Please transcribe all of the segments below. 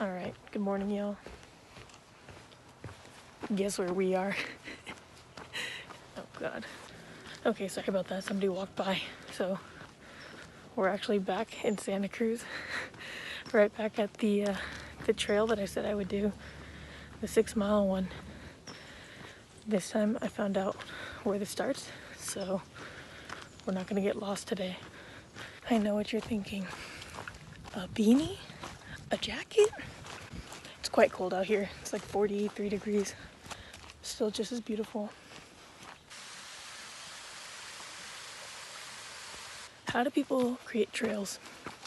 Alright, good morning, y'all. Guess where we are? Oh, God. Okay, sorry about that. Somebody walked by. So, we're actually back in Santa Cruz. Right back at the trail that I said I would do. The 6-mile one. This time I found out where this starts, so we're not gonna get lost today. I know what you're thinking. A beanie? A jacket? It's quite cold out here. It's like 43 degrees. Still just as beautiful. How do people create trails?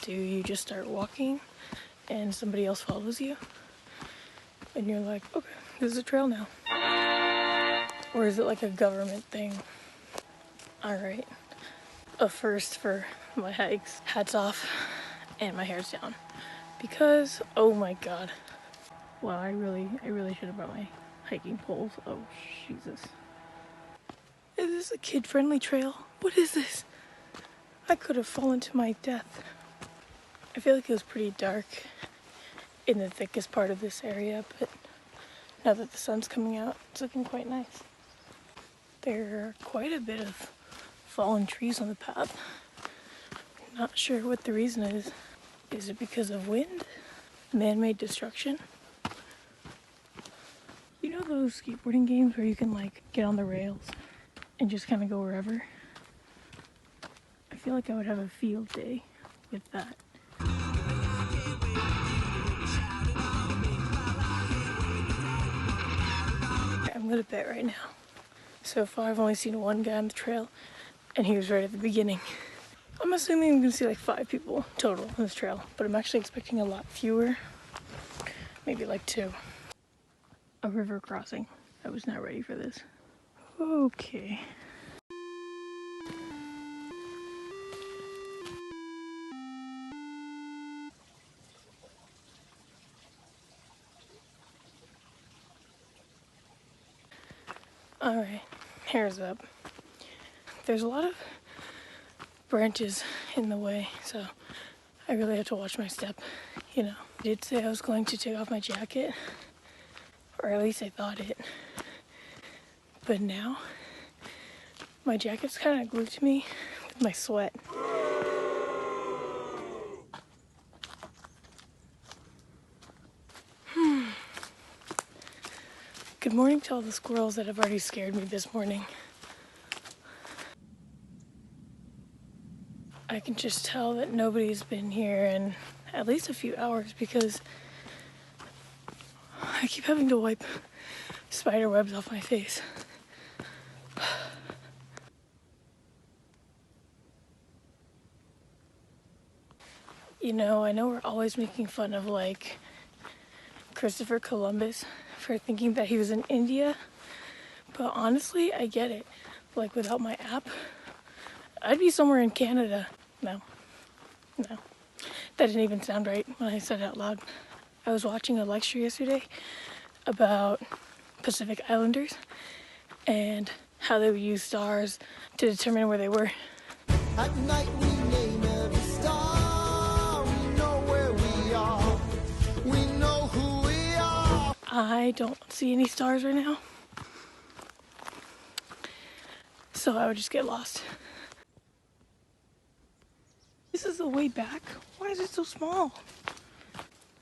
Do you just start walking and somebody else follows you? And you're like, okay, this is a trail now. Or is it like a government thing? Alright. A first for my hikes. Hats off and my hair's down. Because, oh my god. Wow, I really should have brought my hiking poles. Oh, Jesus. Is this a kid-friendly trail? What is this? I could have fallen to my death. I feel like it was pretty dark in the thickest part of this area, but now that the sun's coming out, it's looking quite nice. There are quite a bit of fallen trees on the path. Not sure what the reason is. Is it because of wind? Man-made destruction? You know those skateboarding games where you can like get on the rails and just kind of go wherever? I feel like I would have a field day with that. I'm gonna bet right now. So far I've only seen one guy on the trail and he was right at the beginning. I'm assuming I'm gonna see like 5 people total on this trail, but I'm actually expecting a lot fewer. Maybe like 2. A river crossing. I was not ready for this. Okay. Alright, hair's up. There's a lot of branches in the way, so I really have to watch my step, you know. I did say I was going to take off my jacket, or at least I thought it. But now, my jacket's kind of glued to me with my sweat. Good morning to all the squirrels that have already scared me this morning. I can just tell that nobody's been here in at least a few hours because I keep having to wipe spider webs off my face. You know, I know we're always making fun of like Christopher Columbus for thinking that he was in India, but honestly, I get it. Like without my app, I'd be somewhere in Canada. No, that didn't even sound right when I said it out loud. I was watching a lecture yesterday about Pacific Islanders and how they would use stars to determine where they were. At night we name every star, we know where we are, we know who we are. I don't see any stars right now, so I would just get lost. This is the way back? Why is it so small?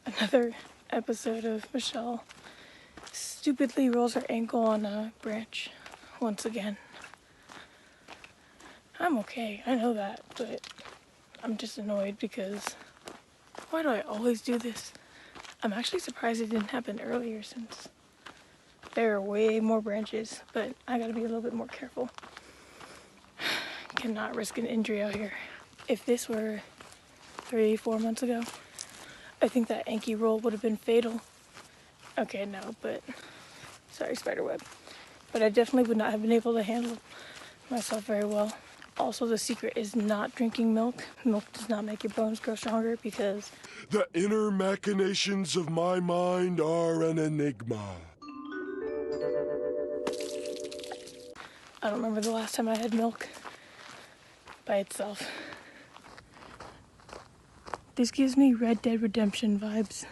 Another episode of Michelle stupidly rolls her ankle on a branch once again. I'm okay, I know that, but I'm just annoyed because why do I always do this? I'm actually surprised it didn't happen earlier since there are way more branches, but I gotta be a little bit more careful. Cannot risk an injury out here. If this were 3-4 months ago, I think that ankle roll would have been fatal. Okay, no, but sorry, spiderweb. But I definitely would not have been able to handle myself very well. Also, the secret is not drinking milk. Milk does not make your bones grow stronger because the inner machinations of my mind are an enigma. I don't remember the last time I had milk by itself. This gives me Red Dead Redemption vibes.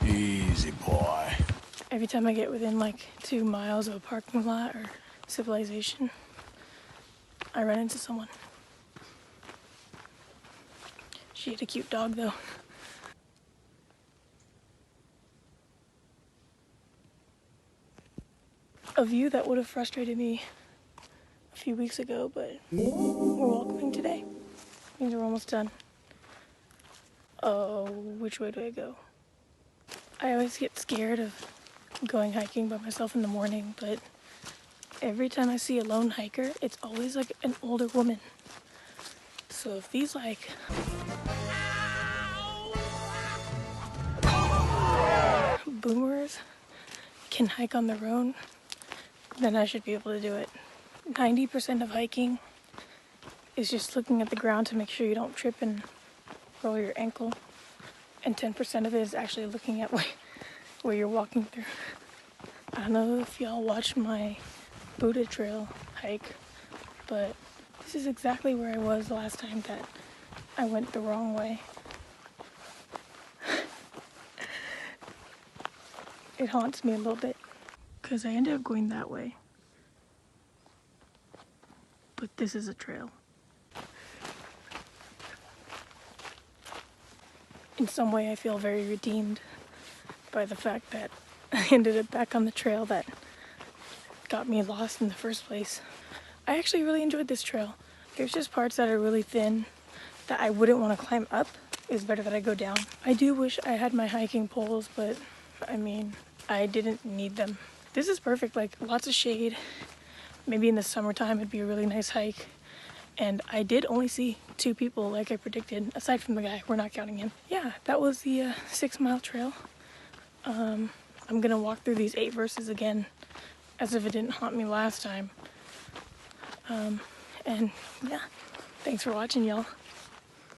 Easy, boy. Every time I get within like 2 miles of a parking lot or civilization, I run into someone. She had a cute dog though. A view that would have frustrated me a few weeks ago, but we're welcoming today. Means we're almost done. Oh, which way do I go? I always get scared of going hiking by myself in the morning, but every time I see a lone hiker, it's always like an older woman. So if these like boomers can hike on their own, then I should be able to do it. 90% of hiking is just looking at the ground to make sure you don't trip and roll your ankle. And 10% of it is actually looking at where you're walking through. I don't know if y'all watched my Buddha Trail hike, but this is exactly where I was the last time that I went the wrong way. It haunts me a little bit, because I ended up going that way. But this is a trail. In some way, I feel very redeemed by the fact that I ended up back on the trail that got me lost in the first place. I actually really enjoyed this trail. There's just parts that are really thin that I wouldn't want to climb up. It's better that I go down. I do wish I had my hiking poles, but I mean, I didn't need them. This is perfect, like lots of shade. Maybe in the summertime it'd be a really nice hike. And I did only see 2 people like I predicted, aside from the guy. We're not counting him. Yeah, that was the 6-mile trail. I'm gonna walk through these 8 verses again as if it didn't haunt me last time. And yeah, thanks for watching, y'all.